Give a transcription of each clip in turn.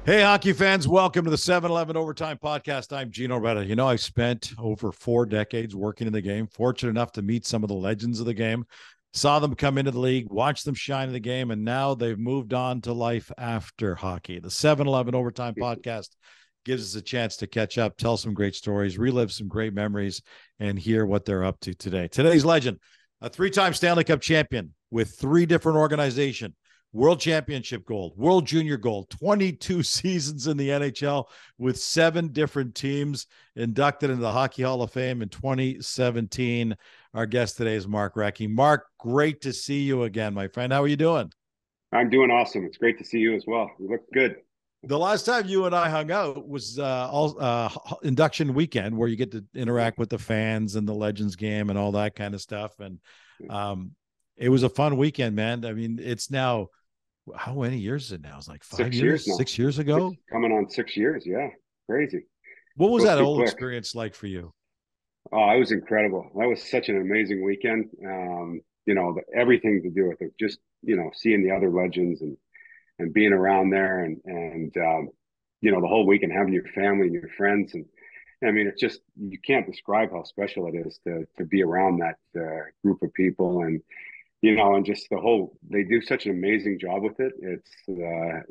Hey, hockey fans, welcome to the 7-Eleven Overtime Podcast. I'm Gino Retta. You know, I've spent over 4 decades working in the game, fortunate enough to meet some of the legends of the game, saw them come into the league, watched them shine in the game, and now they've moved on to life after hockey. The 7-Eleven Overtime Podcast gives us a chance to catch up, tell some great stories, relive some great memories, and hear what they're up to today. Today's legend, a three-time Stanley Cup champion with three different organizations. World Championship gold, World Junior gold, 22 seasons in the NHL with 7 different teams, inducted into the Hockey Hall of Fame in 2017. Our guest today is Mark Recchi. Mark, great to see you again, my friend. How are you doing? I'm doing awesome. It's great to see you as well. You look good. The last time you and I hung out was induction weekend, where you get to interact with the fans and the Legends game and all that kind of stuff. And it was a fun weekend, man. I mean, it's now, how many years is it now? It's like 5 years, Now. 6 years ago. Coming on 6 years. Yeah. Crazy. What was Goes that too whole quick. experience like for you? Oh, it was incredible. That was such an amazing weekend. Everything to do with it. Just, seeing the other legends and being around there and the whole weekend having your family and your friends. And I mean, it's just, you can't describe how special it is to be around that group of people. And just they do such an amazing job with it. It's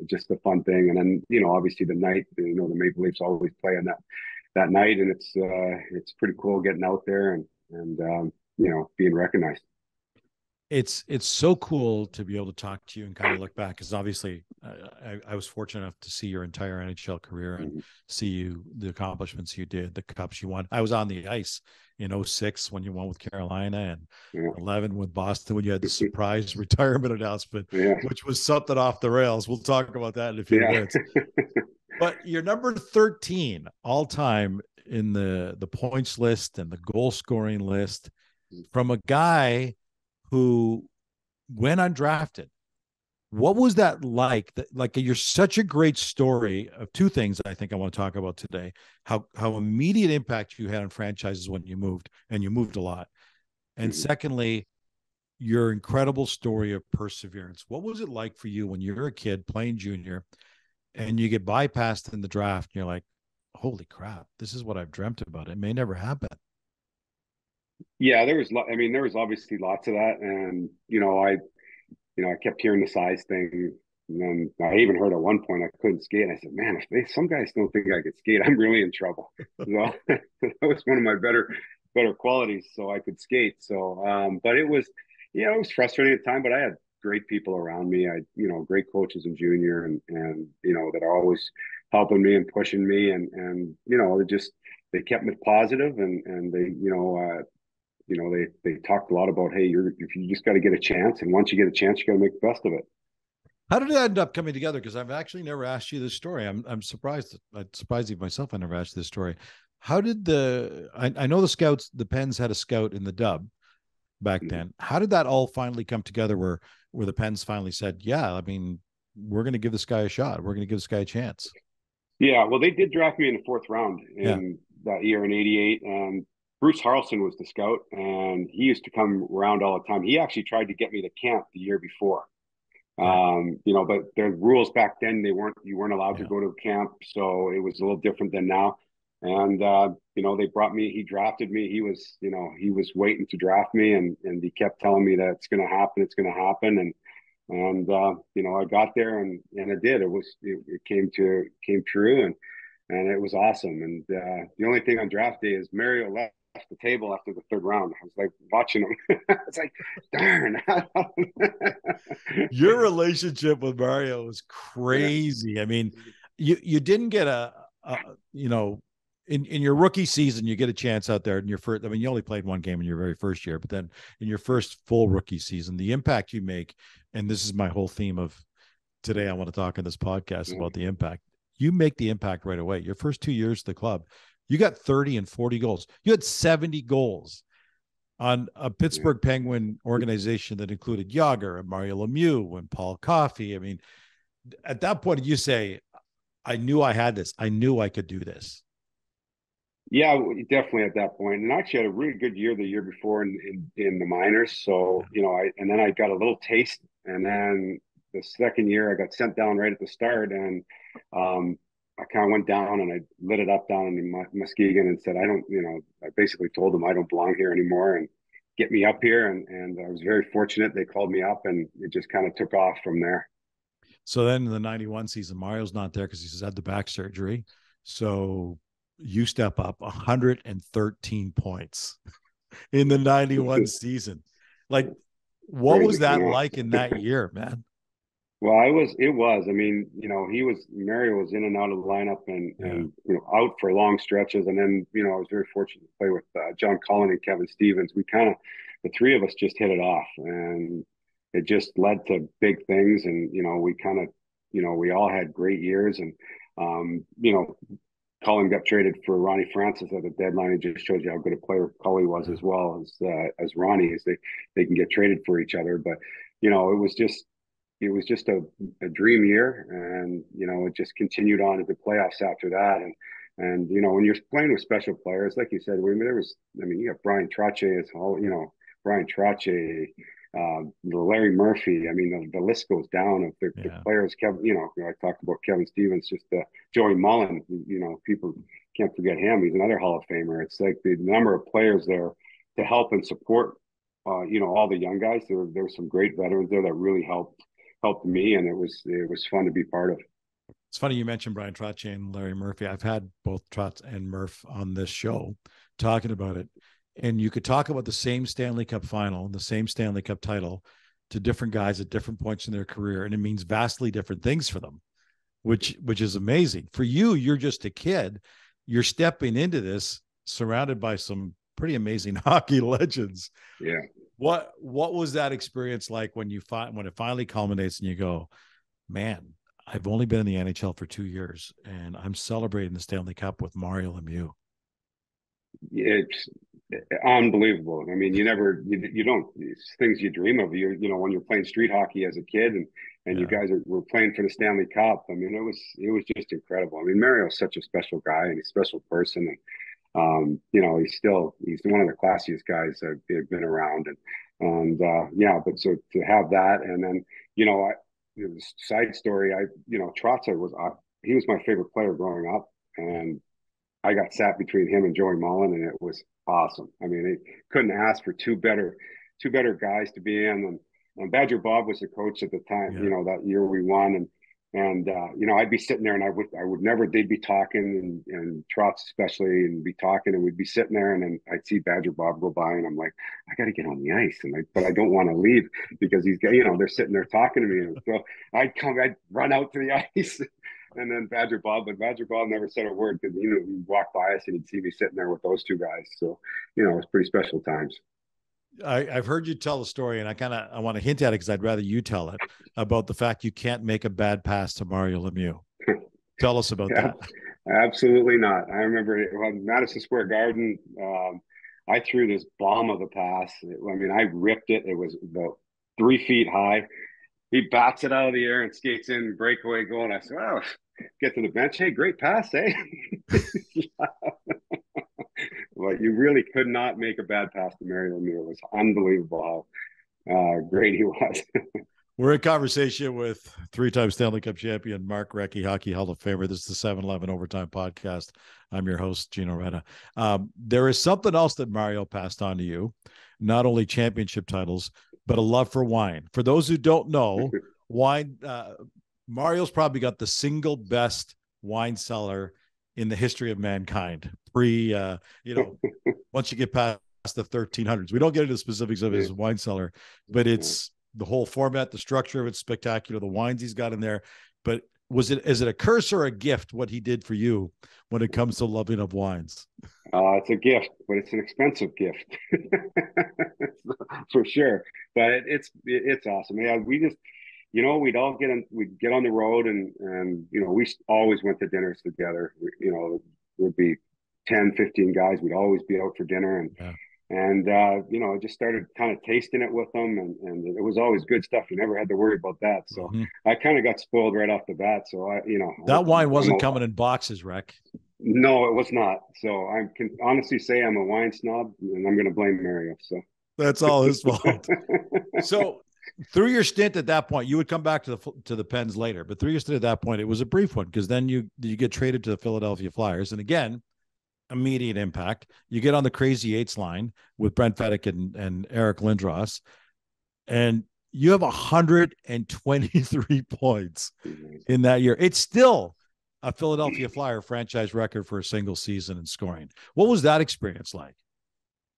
just a fun thing. And then, obviously the night, the Maple Leafs always play on that night. And it's pretty cool getting out there and being recognized. It's so cool to be able to talk to you and kind of look back, because obviously I was fortunate enough to see your entire NHL career and see the accomplishments you did, the cups you won. I was on the ice in 06 when you won with Carolina, and 11 with Boston when you had the surprise retirement announcement, which was something off the rails. We'll talk about that in a few minutes. But you're number 13 all time in the points list and the goal scoring list, from a guy who went undrafted. What was that like? Like, you're such a great story of two things I think I want to talk about today. How immediate impact you had on franchises when you moved, and you moved a lot. And secondly, your incredible story of perseverance. What was it like for you when you were a kid playing junior and you get bypassed in the draft and you're like, holy crap, this is what I've dreamt about. It may never happen. Yeah, there was obviously lots of that. And, I kept hearing the size thing. And then I even heard at one point I couldn't skate. And I said, man, if some guys don't think I could skate, I'm really in trouble. So that was one of my better qualities. So I could skate. So, but it was frustrating at the time, but I had great people around me. Great coaches in junior and that are always helping me and pushing me. They kept me positive and they talked a lot about, hey, if you just got to get a chance, and once you get a chance, you got to make the best of it. How did it end up coming together? Because I've actually never asked you this story. I'm surprised. I'm surprised even myself. I never asked this story. How did I know the scouts, the Pens had a scout in the dub back then. How did that all finally come together where the Pens finally said, yeah, I mean, we're going to give this guy a shot. We're going to give this guy a chance. Yeah, well, they did draft me in the 4th round in that year in '88, and Bruce Harrelson was the scout, and he used to come around all the time. He actually tried to get me to camp the year before. But the rules back then, you weren't allowed to go to camp, so it was a little different than now. And they brought me. He drafted me. He was waiting to draft me, and he kept telling me that it's going to happen. It's going to happen, and I got there, and it did. It came true, and it was awesome. And the only thing on draft day is Mario left the table after the 3rd round. I was like watching him. It's like, darn. Your relationship with Mario was crazy. I mean, you didn't get in your rookie season, you get a chance out there in your first. I mean, you only played one game in your very first year, but then in your first full rookie season, the impact you make, and this is my whole theme of today, I want to talk on this podcast about the impact. You make the impact right away. Your first 2 years at the club, you got 30 and 40 goals. You had 70 goals on a Pittsburgh Penguin organization that included Yager and Mario Lemieux and Paul Coffey. I mean, at that point, you say, I knew I had this. I knew I could do this. Yeah, definitely at that point. And actually had a really good year the year before in the minors. So, and then I got a little taste. And then the second year I got sent down right at the start. And I kind of went down and I lit it up down in Muskegon and said, I basically told them I don't belong here anymore and get me up here. And I was very fortunate. They called me up and it just kind of took off from there. So then in the 91 season, Mario's not there because he's had the back surgery. So you step up 113 points in the 91 season. Like, what was that like in that year, man? Well, it was. I mean, Mario was in and out of the lineup and out for long stretches. And then, I was very fortunate to play with John Cullen and Kevin Stevens. The three of us just hit it off and it just led to big things. And, we all had great years. And, Cullen got traded for Ronnie Francis at the deadline. It just shows you how good a player Cully was as well as Ronnie, as they can get traded for each other. But, it was just a dream year, and it just continued on into playoffs after that. And when you're playing with special players, like you said, you got Brian Trottier as all, Brian Trottier, Larry Murphy. I mean, the list goes down of the players. Kevin, I talked about Kevin Stevens, just Joey Mullen. People can't forget him. He's another Hall of Famer. It's like the number of players there to help and support. All the young guys. There were some great veterans there that really helped me, and it was fun to be part of. It's funny you mentioned Brian Trottier and Larry Murphy. I've had both Trotz and Murph on this show talking about it, and you could talk about the same Stanley Cup final, the same Stanley Cup title to different guys at different points in their career, and it means vastly different things for them, which is amazing. For you, you're just a kid. You're stepping into this surrounded by some pretty amazing hockey legends. Yeah. What was that experience like when it finally culminates and you go, man, I've only been in the NHL for 2 years and I'm celebrating the Stanley Cup with Mario Lemieux? It's unbelievable. I mean, you don't, it's things you dream of. When you're playing street hockey as a kid and you guys were playing for the Stanley Cup. I mean, it was just incredible. I mean, Mario's such a special guy and a special person. And he's one of the classiest guys that have been around, but so to have that, and then, side story, Trotzer he was my favorite player growing up, and I got sat between him and Joey Mullen, and it was awesome. I mean, it couldn't ask for two better guys to be in, and Badger Bob was the coach at the time, that year we won, and I'd be sitting there and I would never, they'd be talking and Trotz especially, and be talking, and we'd be sitting there, and then I'd see Badger Bob go by and I'm like, I got to get on the ice. But I don't want to leave because they're sitting there talking to me. And so I'd run out to the ice and then Badger Bob never said a word because, he'd walk by us and he'd see me sitting there with those two guys. So, it was pretty special times. I've heard you tell the story, and I want to hint at it because I'd rather you tell it, about the fact you can't make a bad pass to Mario Lemieux. Tell us about that. Absolutely not. I remember Madison Square Garden. I threw this bomb of a pass. I ripped it. It was about 3 feet high. He bats it out of the air and skates in, breakaway goal. And I said, "Oh, get to the bench. Hey, great pass, eh?" But you really could not make a bad pass to Mario Lemieux. It was unbelievable how great he was. We're in conversation with 3-time Stanley Cup champion Mark Recchi, Hockey Hall of Famer. This is the 7-Eleven Overtime Podcast. I'm your host, Gino Reda. There is something else that Mario passed on to you, not only championship titles, but a love for wine. For those who don't know, wine, Mario's probably got the single best wine cellar in the history of mankind. Once you get past the 1300s, we don't get into the specifics of his wine cellar, but it's the whole format, the structure of it's spectacular, the wines he's got in there. But is it a curse or a gift what he did for you when it comes to loving of wines? It's a gift, but it's an expensive gift for sure. But it's awesome. Yeah, we just, we'd get on the road and we always went to dinners together. Would be 10, 15 guys. We'd always be out for dinner and I just started kind of tasting it with them, and it was always good stuff. You never had to worry about that. So I kind of got spoiled right off the bat. So that wine wasn't coming in boxes, Rec. No, it was not. So I can honestly say I'm a wine snob, and I'm going to blame Mario. So that's all his fault. So through your stint at that point, you would come back to the Pens later, but through your stint at that point, it was a brief one because then you get traded to the Philadelphia Flyers, and again, immediate impact. You get on the Crazy Eights line with Brent Fedek and Eric Lindros, and you have 123 points in that year. It's still a Philadelphia Flyer franchise record for a single season in scoring. What was that experience like?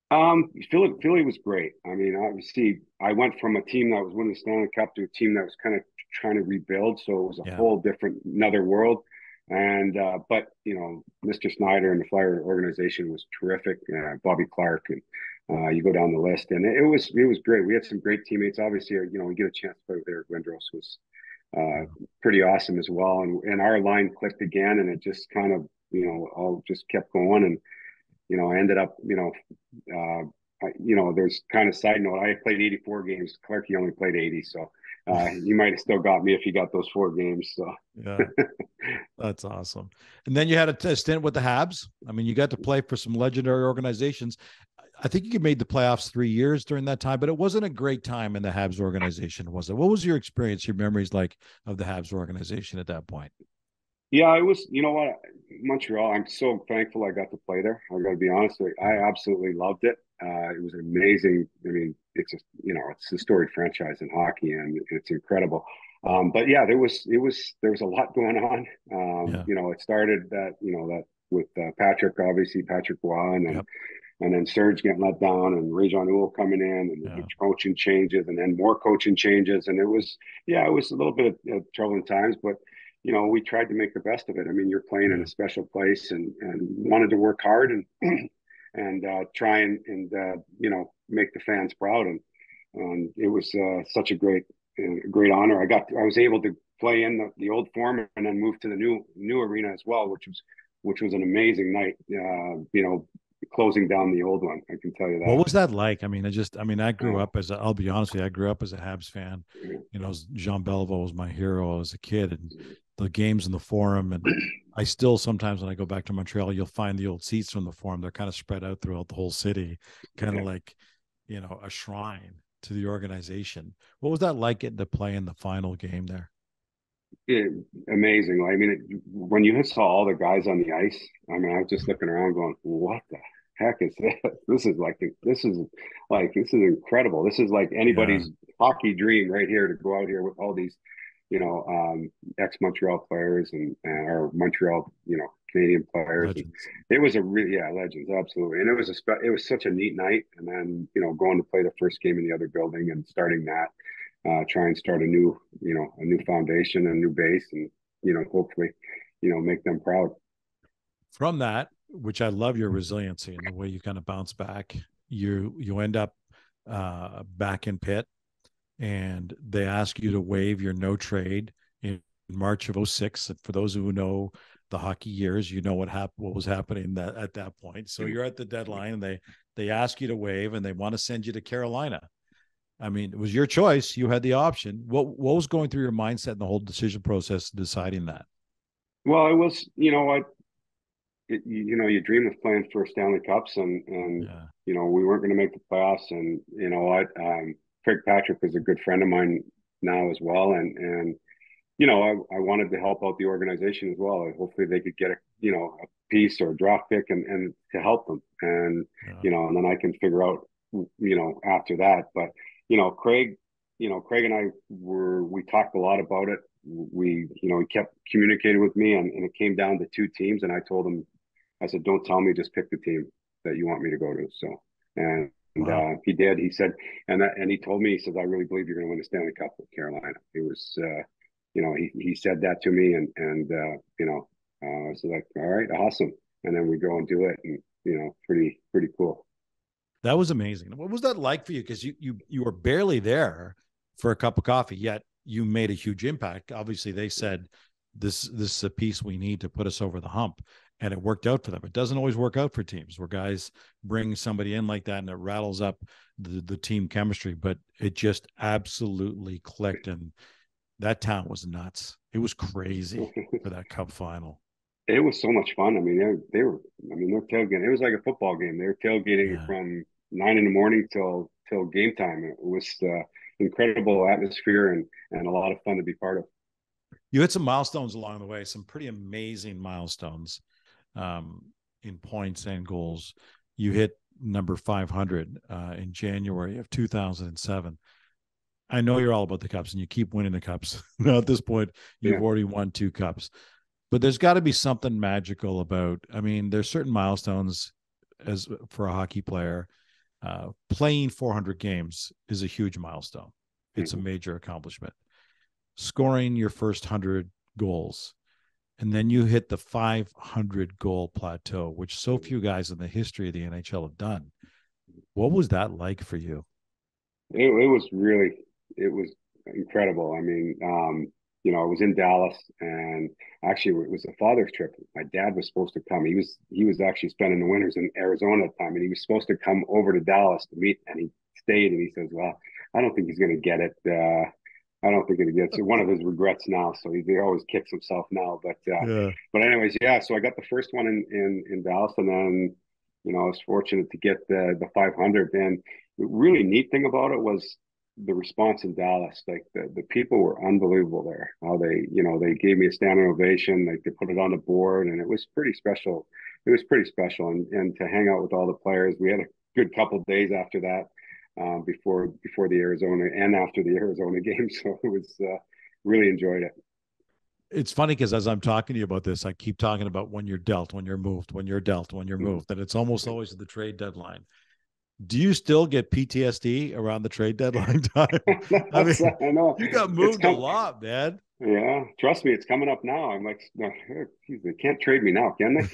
Philly was great. I mean, obviously, I went from a team that was winning the Stanley Cup to a team that was kind of trying to rebuild. So it was a whole different, another world. And but Mr. Snyder and the Flyer organization was terrific. Bobby Clark, and you go down the list, and it was great. We had some great teammates. Obviously, we get a chance to play with Eric Lindros was pretty awesome as well. And our line clicked again, and it just kind of all just kept going. And I ended up, there's kind of side note. I played 84 games. Clarky only played 80, so you might have still got me if you got those 4 games. So yeah, that's awesome. And then you had a stint with the Habs. I mean, you got to play for some legendary organizations. I think you made the playoffs 3 years during that time, but it wasn't a great time in the Habs organization, was it? What was your experience, your memories like of the Habs organization at that point? Yeah, it was, what, Montreal. I'm so thankful I got to play there. I got to be honest. I absolutely loved it. It was amazing. I mean, it's it's a storied franchise in hockey, and it's incredible. But yeah, there was a lot going on. It started that with Patrick, obviously Patrick Roy, and then Serge getting let down, and Rajon Newell coming in, and coaching changes, and then more coaching changes, and it was a little bit of troubling times, but we tried to make the best of it. I mean, you're playing in a special place, and wanted to work hard and try and make the fans proud, and it was such a great honor. I was able to play in the old Forum and then move to the new arena as well, which was an amazing night. Closing down the old one, I can tell you that. What was that like? I mean, I grew up I'll be honest with you, I grew up as a Habs fan. Jean Beliveau was my hero as a kid, and the games in the Forum. And I still, sometimes when I go back to Montreal, you'll find the old seats from the Forum. They're kind of spread out throughout the whole city, kind of like, a shrine to the organization. What was that like getting to play in the final game there? Amazing. I mean, when you saw all the guys on the ice, I mean, I was just looking around going, what the heck is this? This is incredible. This is like anybody's hockey dream right here, to go out here with all these, ex-Montreal players and our Montreal, Canadian players. It was a really, legends, absolutely. And it was such a neat night. And then, going to play the first game in the other building and starting that. Try and start a new foundation, a new base, and hopefully, make them proud. From that, which I love your resiliency and the way you kind of bounce back. You end up back in Pitt, and they ask you to waive your no trade in March of 2006. And for those who know the hockey years, what was happening at that point. So you're at the deadline, and they ask you to waive, and they want to send you to Carolina. I mean, it was your choice. You had the option. What was going through your mindset in the whole decision process deciding that? Well, it was, you dream of playing for Stanley Cups, and we weren't going to make the playoffs. And Craig Patrick is a good friend of mine now as well, and I wanted to help out the organization as well. Hopefully, they could get a piece or a draft pick and to help them, and and then I can figure out after that, but. Craig and I we talked a lot about it. He kept communicating with me, and it came down to 2 teams. And I told him, I said, don't tell me, just pick the team that you want me to go to. So, and he did. He said, and he told me, he says, I really believe you're going to win the Stanley Cup with Carolina. It was, he said that to me, and so like, all right, awesome. And then we go and do it, and pretty cool. That was amazing. What was that like for you? Because you were barely there for a cup of coffee, yet you made a huge impact. Obviously, they said this is a piece we need to put us over the hump, and it worked out for them. It doesn't always work out for teams where guys bring somebody in like that, and it rattles up the team chemistry. But it just absolutely clicked, and that town was nuts. It was crazy for that cup final. It was so much fun. I mean, they're tailgating. It was like a football game. They were tailgating from 9 a.m. till game time. It was, incredible atmosphere and a lot of fun to be part of. You hit some milestones along the way, some pretty amazing milestones in points and goals. You hit number 500 in January of 2007. I know you're all about the cups and you keep winning the cups. Now at this point, you've already won 2 cups, but there's got to be something magical about, I mean, there's certain milestones as for a hockey player. Playing 400 games is a huge milestone. It's a major accomplishment. Scoring your first 100 goals, and then you hit the 500 goal plateau, which so few guys in the history of the NHL have done. What was that like for you? It was incredible. I mean, I was in Dallas, and actually it was a father's trip. My dad was supposed to come. He was actually spending the winters in Arizona at the time, and he was supposed to come over to Dallas to meet. And he stayed, and he says, "Well, I don't think he's going to get it. I don't think it gets one of his regrets now. So he always kicks himself now. But anyways, yeah. So I got the first one in Dallas, and then I was fortunate to get the 500. And the really neat thing about it was the response in Dallas. Like the people were unbelievable there. How they gave me a standing ovation. Like they put it on the board, and it was pretty special. It was pretty special, and to hang out with all the players. We had a good couple of days after that. Before the Arizona and after the Arizona game. So it was really enjoyed it. It's funny because as I'm talking to you about this, I keep talking about when you're dealt, when you're moved, when you're dealt, when you're moved, and it's almost always the trade deadline. Do you still get PTSD around the trade deadline time? I mean, I know you got moved a lot, man. Yeah, trust me, it's coming up now. I'm like, no, geez, they can't trade me now, can they?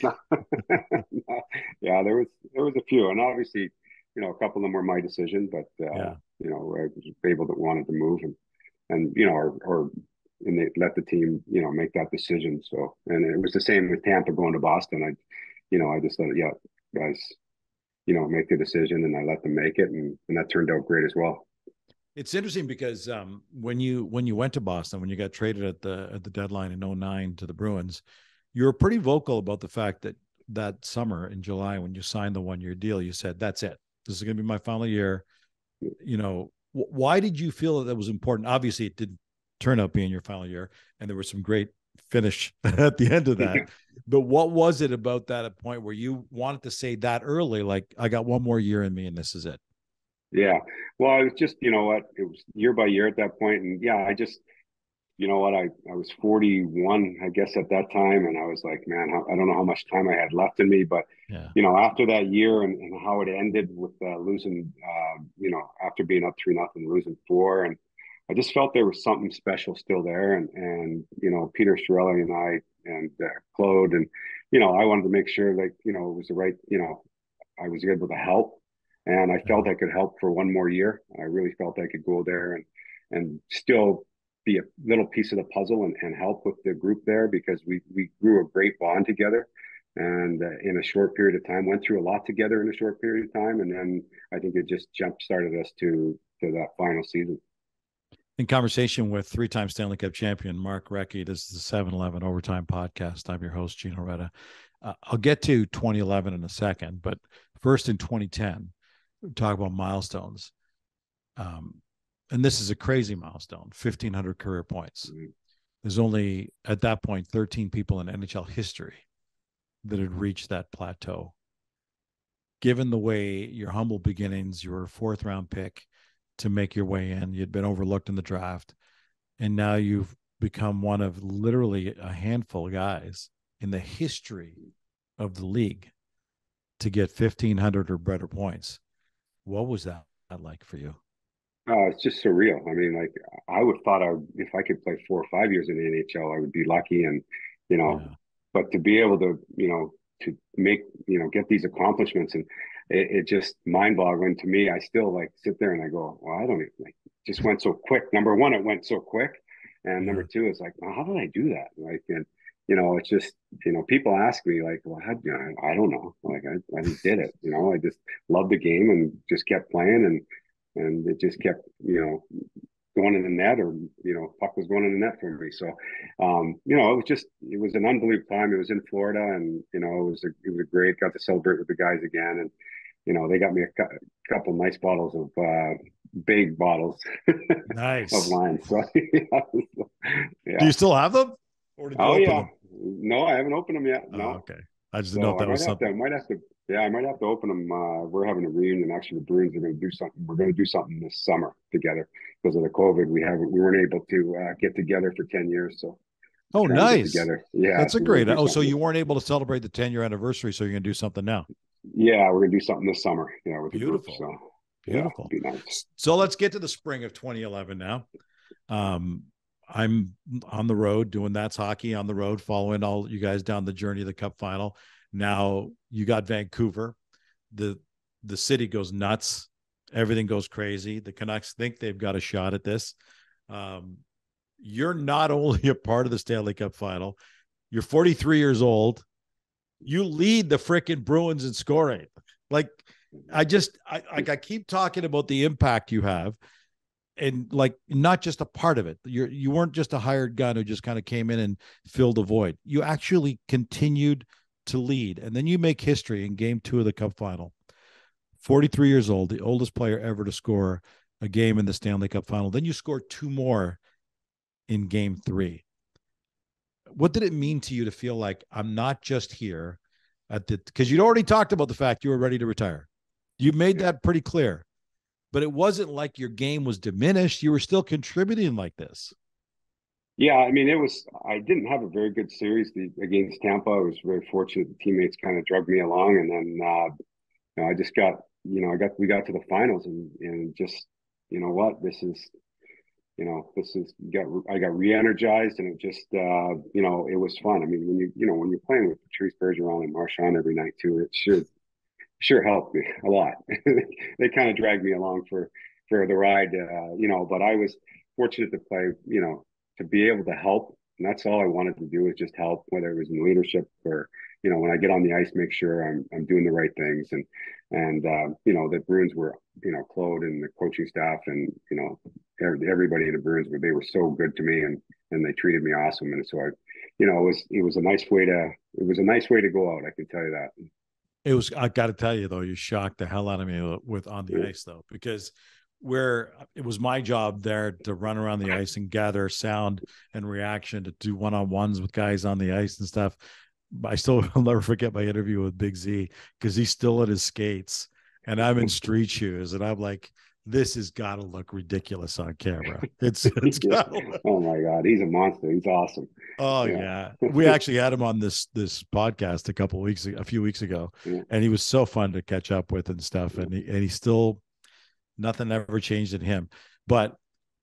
Yeah, there was a few, and obviously, a couple of them were my decision, but I was able to wanted to move, and and they let the team make that decision. So, and it was the same with Tampa going to Boston. I just thought, yeah, guys, make the decision, and I let them make it, and that turned out great as well. It's interesting because when you went to Boston, when you got traded at the deadline in 2009 to the Bruins, you were pretty vocal about the fact that summer in July when you signed the 1-year deal, you said, "That's it. This is going to be my final year." Why did you feel that was important? Obviously, it didn't turn out being your final year, and there was some great finish at the end of that. But what was it about that point where you wanted to say that early, like, I got one more year in me and this is it? Yeah. Well, it was just, it was year by year at that point. And yeah, I just, I was 41, I guess, at that time. And I was like, man, I don't know how much time I had left in me. But, after that year and how it ended with losing, after being up 3-0, losing 4. And I just felt there was something special still there. And Peter Chiarelli and I and Claude, and, I wanted to make sure that, it was the right, I was able to help. And I felt I could help for one more year. I really felt I could go there and still be a little piece of the puzzle and help with the group there, because we grew a great bond together. And in a short period of time, went through a lot together in a short period of time. And then I think it just jump started us to that final season. In conversation with 3-time Stanley Cup champion Mark Recchi, this is the 7-Eleven Overtime Podcast. I'm your host, Gino Retta. I'll get to 2011 in a second, but first in 2010, talk about milestones. And this is a crazy milestone, 1,500 career points. There's only, at that point, 13 people in NHL history that had reached that plateau. Given the way your humble beginnings, you were a 4th-round pick to make your way in, you'd been overlooked in the draft, and now you've become one of literally a handful of guys in the history of the league to get 1,500 or better points. What was that like for you? It's just surreal. I mean, like, I would thought if I could play 4 or 5 years in the NHL, I would be lucky. And, but to be able to, to make, get these accomplishments, and it just mind boggling to me. I still like sit there and I go, well, I don't even like, just went so quick. Number one, it went so quick. And number two, it's like, well, how did I do that? Like, and, it's just, people ask me like, well, I don't know. Like, I just did it. I just loved the game and just kept playing, and it just kept, going in the net, or, puck was going in the net for me. So, it was an unbelievable time. It was in Florida, and, it was a great, got to celebrate with the guys again. they got me a couple nice bottles of big bottles of Nice. wine. So Do yeah. you still have them, or did you Oh open yeah. them? No, I haven't opened them yet. Oh, No. okay. I just didn't know if So that was something. I might have to open them. We're having a reunion. Actually, the Bruins are going to do something. We're going to do something this summer together because of the COVID. We weren't able to get together for 10 years. So we're Oh, trying to get nice. together. Yeah. That's a So we're going great. to do Oh, so something. you weren't able to celebrate the 10-year anniversary, so you're gonna do something now. Yeah. We're going to do something this summer. Yeah. With the group. Beautiful. So yeah, it'd Beautiful. be nice. So let's get to the spring of 2011 now. Um, I'm on the road doing That's Hockey on the road, following all you guys down the journey of the Cup final. Now you got Vancouver. The city goes nuts. Everything goes crazy. The Canucks think they've got a shot at this. Um, you're not only a part of the Stanley Cup final, you're 43 years old. You lead the freaking Bruins in scoring. Like, I keep talking about the impact you have, and like not just a part of it. You weren't just a hired gun who just kind of came in and filled a void. You actually continued to lead, and then you make history in Game 2 of the Cup final. 43 years old, the oldest player ever to score a game in the Stanley Cup final. Then you scored two more in Game 3. What did it mean to you to feel like I'm not just here at the, because you'd already talked about the fact you were ready to retire. You made that pretty clear, but it wasn't like your game was diminished. You were still contributing like this. Yeah, I mean, I didn't have a very good series against Tampa. I was very fortunate. The teammates kind of drugged me along. And then, I just got, we got to the finals and just, you know what, this is, I got re-energized and it just, it was fun. I mean, when you're playing with Patrice Bergeron and Marchand every night too, it sure helped me a lot. They kind of dragged me along for the ride, but I was fortunate to play, to be able to help. And that's all I wanted to do is just help, whether it was in leadership or, when I get on the ice, make sure I'm doing the right things. The Bruins were, Claude and the coaching staff and, everybody in the Bruins, they were so good to me and they treated me awesome. And so it was a nice way to go out. I can tell you that. It was, I got to tell you though, you shocked the hell out of me with on the ice though, because where it was my job there to run around the ice and gather sound and reaction, to do one-on-ones with guys on the ice and stuff. I still will never forget my interview with Big Z because he's still in his skates and I'm in street shoes and I'm like, this has got to look ridiculous on camera. It's Yeah. gotta look. Oh my God, he's a monster. He's awesome. Oh yeah. We actually had him on this podcast a few weeks ago, Yeah. and he was so fun to catch up with and stuff. And he still, nothing ever changed in him. But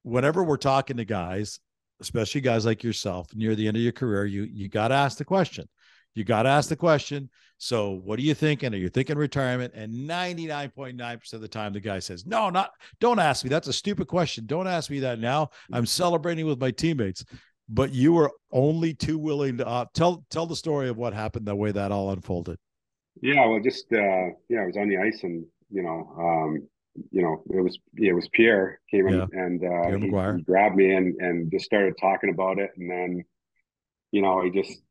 whenever we're talking to guys, especially guys like yourself near the end of your career, you got to ask the question. You got to ask the question. So what are you thinking? Are you thinking retirement? And 99.9% of the time, the guy says, no, don't ask me. That's a stupid question. Don't ask me that now. I'm celebrating with my teammates. But you were only too willing to tell the story of what happened, the way that all unfolded. Yeah, well, just I was on the ice, and it was Pierre came in, Yeah. and Pierre he McGuire. grabbed me and just started talking about it, and then he just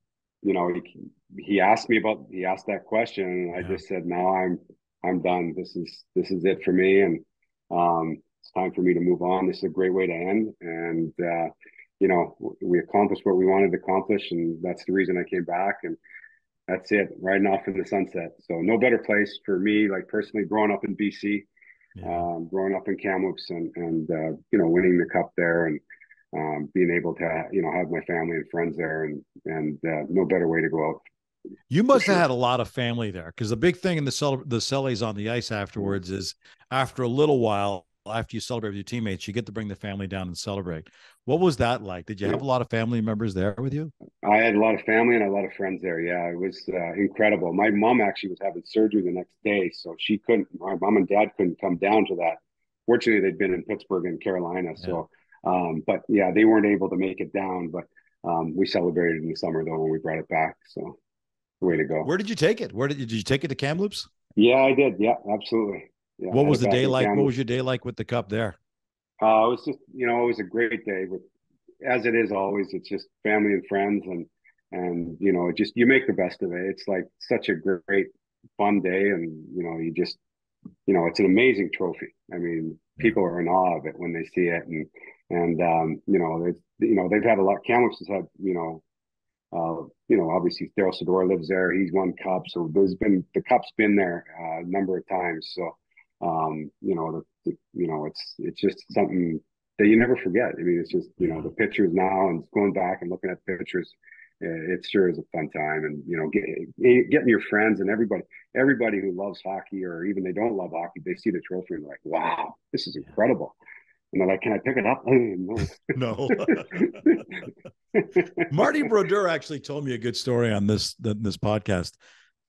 he asked that question, and I Yeah. just said, no, I'm done. This is it for me, and it's time for me to move on. This is a great way to end, and we accomplished what we wanted to accomplish, and that's the reason I came back, and that's it, riding off in the sunset. So no better place for me, like personally, growing up in BC, Yeah. growing up in Kamloops, and winning the cup there, and being able to have my family and friends there, and no better way to go out. You must have Sure. had a lot of family there, because the big thing in the cellies on the ice afterwards is, after a little while, after you celebrate with your teammates, you get to bring the family down and celebrate. What was that like? Did you have a lot of family members there with you? I had a lot of family and a lot of friends there. Yeah, it was incredible. My mom actually was having surgery the next day, so she couldn't. My mom and dad couldn't come down to that. Fortunately, they'd been in Pittsburgh and Carolina, Yeah. so but yeah, they weren't able to make it down. But we celebrated in the summer though when we brought it back. So way to go. Where did you take it? Did you take it to Kamloops? Yeah, I did. Yeah, absolutely. Yeah, I What had was it the back day in like? What was Kamloops. your day like with the cup there? It was just, it was a great day with, as it is always. It's just family and friends, and just you make the best of it. It's like such a great, fun day, and you just it's an amazing trophy. I mean, Yeah. people are in awe of it when they see it, and they've had a lot. Kamloops has had, obviously Daryl Sador lives there. He's won cups, so the cup's been there a number of times. So, it's just something that you never forget. I mean, it's just Yeah. the pictures now and going back and looking at pictures. It sure is a fun time, and getting your friends and everybody who loves hockey, or even they don't love hockey, they see the trophy and they're like, "Wow, this is Yeah. incredible!" And they're like, "Can I pick it up?" No. No. Marty Brodeur actually told me a good story on this podcast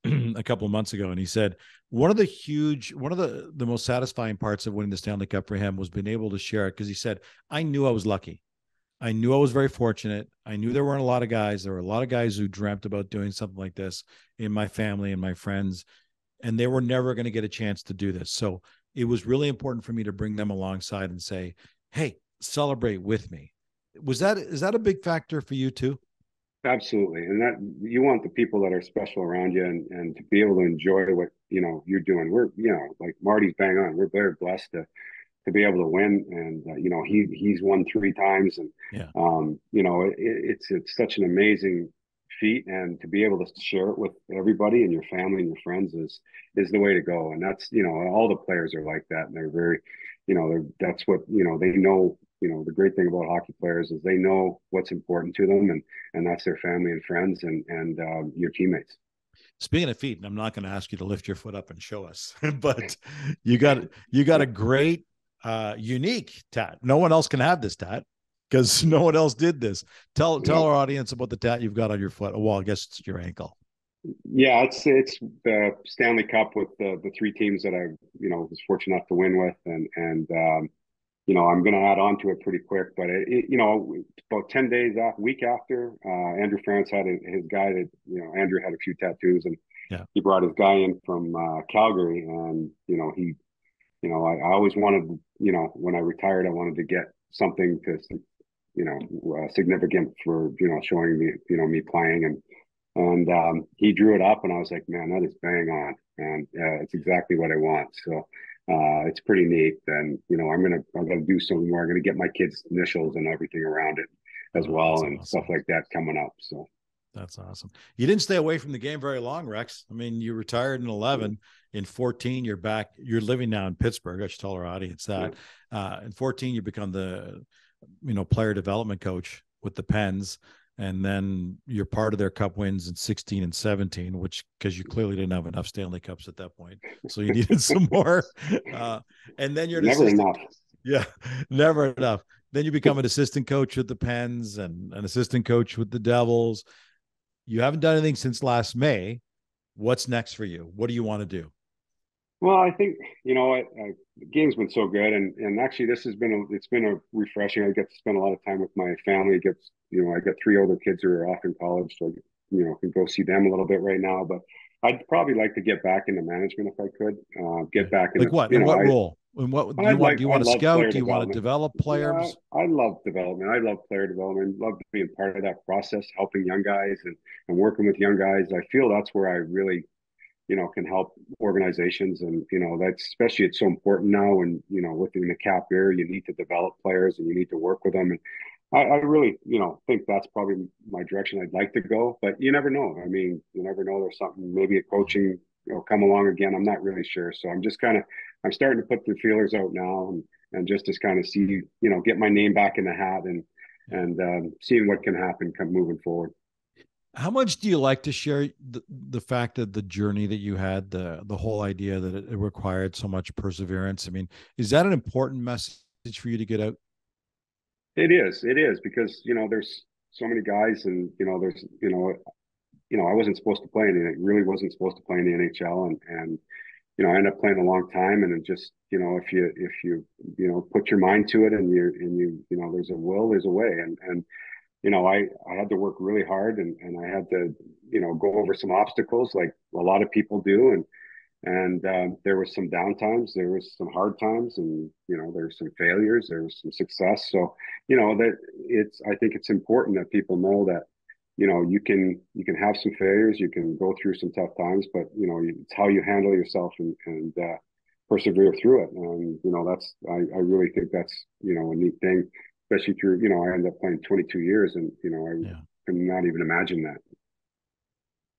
a couple of months ago, and he said one of the most satisfying parts of winning the Stanley Cup for him was being able to share it, because he said, I knew I was lucky. I knew I was very fortunate. I knew there weren't a lot of guys. There were a lot of guys who dreamt about doing something like this in my family and my friends, and they were never going to get a chance to do this. So it was really important for me to bring them alongside and say, hey, celebrate with me. Is that a big factor for you too? Absolutely. And that you want the people that are special around you, and to be able to enjoy what, you're doing. We're, like Marty's bang on. We're very blessed to be able to win. And, he's won 3 times, and, Yeah. it's such an amazing feat, and to be able to share it with everybody and your family and your friends is the way to go. And that's, all the players are like that. And they're very, that's what, they know. The great thing about hockey players is they know what's important to them, and that's their family and friends, and your teammates. Speaking of feet, and I'm not going to ask you to lift your foot up and show us, but you got a great, unique tat. No one else can have this tat because no one else did this. Tell our audience about the tat you've got on your foot. Oh, well, I guess it's your ankle. Yeah, it's the Stanley Cup with the 3 teams that I was fortunate enough to win with, and I'm going to add on to it pretty quick. But about 10 days after, week after, Andrew France had his guy that Andrew had a few tattoos, and Yeah. he brought his guy in from Calgary, and I always wanted, when I retired, I wanted to get something to significant for showing me me playing, and he drew it up, and I was like, man, that is bang on, and it's exactly what I want. So it's pretty neat. And I'm gonna do some more. I'm gonna get my kids' initials and everything around it as Oh, well, that's and stuff awesome. like that coming up. So That's awesome. You didn't stay away from the game very long, Rex. I mean, you retired in yeah, 11. In 14, you're back. You're living now in Pittsburgh. I should tell our audience yeah. that. In 14, you become the player development coach with the Pens, and then you're part of their Cup wins in 16 and 17, which because you clearly didn't have enough Stanley Cups at that point, so you needed some more. Uh, and then you're an Never assistant. enough. Yeah, never enough. Then you become an assistant coach with the Pens and an assistant coach with the Devils. You haven't done anything since last May. What's next for you? What do you want to do? Well, I think the game's been so good, and actually this has been it's been a refreshing. I get to spend a lot of time with my family. It gets I got 3 older kids who are off in college, so can go see them a little bit right now. But I'd probably like to get back into management if I could. Get Okay. back Like into what? In what role? In what do you I want to love scout? player Do you want to development. develop Yeah, players? I love development. I love player development. Love being part of that process, helping young guys and working with young guys. I feel that's where I really can help organizations. And, that's especially, it's so important now. And, within the cap era, you need to develop players and you need to work with them. And I really, think that's probably my direction I'd like to go, but you never know. I mean, you never know. There's something, maybe a coaching, come along again. I'm not really sure. So I'm just I'm starting to put the feelers out now, and just to kind of see, get my name back in the hat, Yeah. and seeing what can happen come moving forward. How much do you like to share the fact that the journey that you had, the whole idea that it required so much perseverance? I mean, is that an important message for you to get out? It is because, there's so many guys, and, there's, I wasn't supposed to play in it. Really wasn't supposed to play in the NHL, and I ended up playing a long time. And it just, if you put your mind to it, and there's a will, there's a way. And I had to work really hard, and I had to go over some obstacles like a lot of people do, and there was some downtimes, there was some hard times, and there were some failures, there was some success. So that I think it's important that people know that you can have some failures, you can go through some tough times, but it's how you handle yourself, and persevere through it. And, that's, I really think that's, a neat thing, especially through, I ended up playing 22 years and, I could not even imagine that.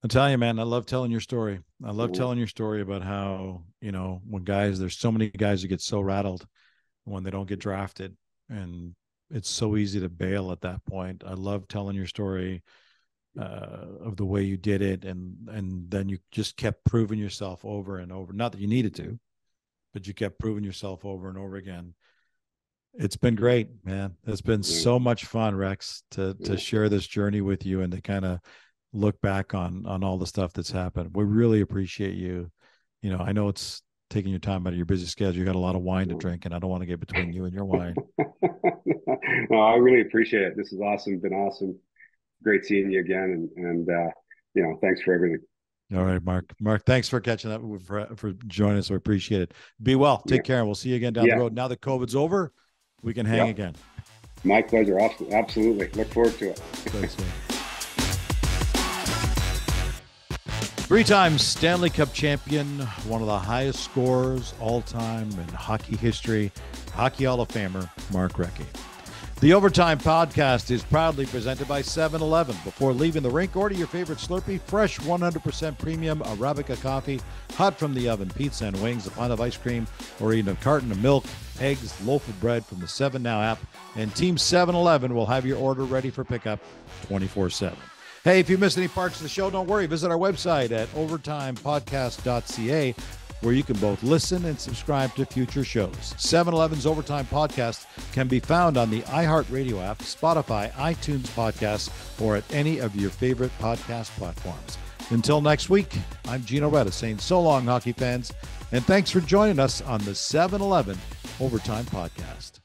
I'm telling you, man, I love telling your story. I love telling your story about how, when there's so many guys who get so rattled when they don't get drafted, and it's so easy to bail at that point. I love telling your story of the way you did it. And then you just kept proving yourself over and over. Not that you needed to, but you kept proving yourself over and over again. It's been great, man. It's been so much fun, Rex, to share this journey with you and to kind of look back on all the stuff that's happened. We really appreciate you. I know it's taking your time out of your busy schedule. You got a lot of wine to drink, and I don't want to get between you and your wine. No, I really appreciate it. This is awesome. Been awesome. Great seeing you again. And thanks for everything. All right, Mark. Mark, thanks for catching up, for joining us. We appreciate it. Be well. Take care. And we'll see you again down the road. Now that COVID's over, we can hang again. My pleasure. Absolutely. Look forward to it. Thanks, man. 3-time Stanley Cup champion, one of the highest scorers all time in hockey history, Hockey Hall of Famer, Mark Recchi. The Overtime Podcast is proudly presented by 7-Eleven. Before leaving the rink, order your favorite Slurpee, fresh 100% premium Arabica coffee, hot from the oven, pizza and wings, a pint of ice cream, or even a carton of milk, eggs, loaf of bread from the 7 Now app. And Team 7-Eleven will have your order ready for pickup 24/7. Hey, if you missed any parts of the show, don't worry. Visit our website at overtimepodcast.ca, where you can both listen and subscribe to future shows. 7-Eleven's Overtime Podcast can be found on the iHeartRadio app, Spotify, iTunes Podcasts, or at any of your favorite podcast platforms. Until next week, I'm Gino Retta saying so long, hockey fans, and thanks for joining us on the 7-Eleven Overtime Podcast.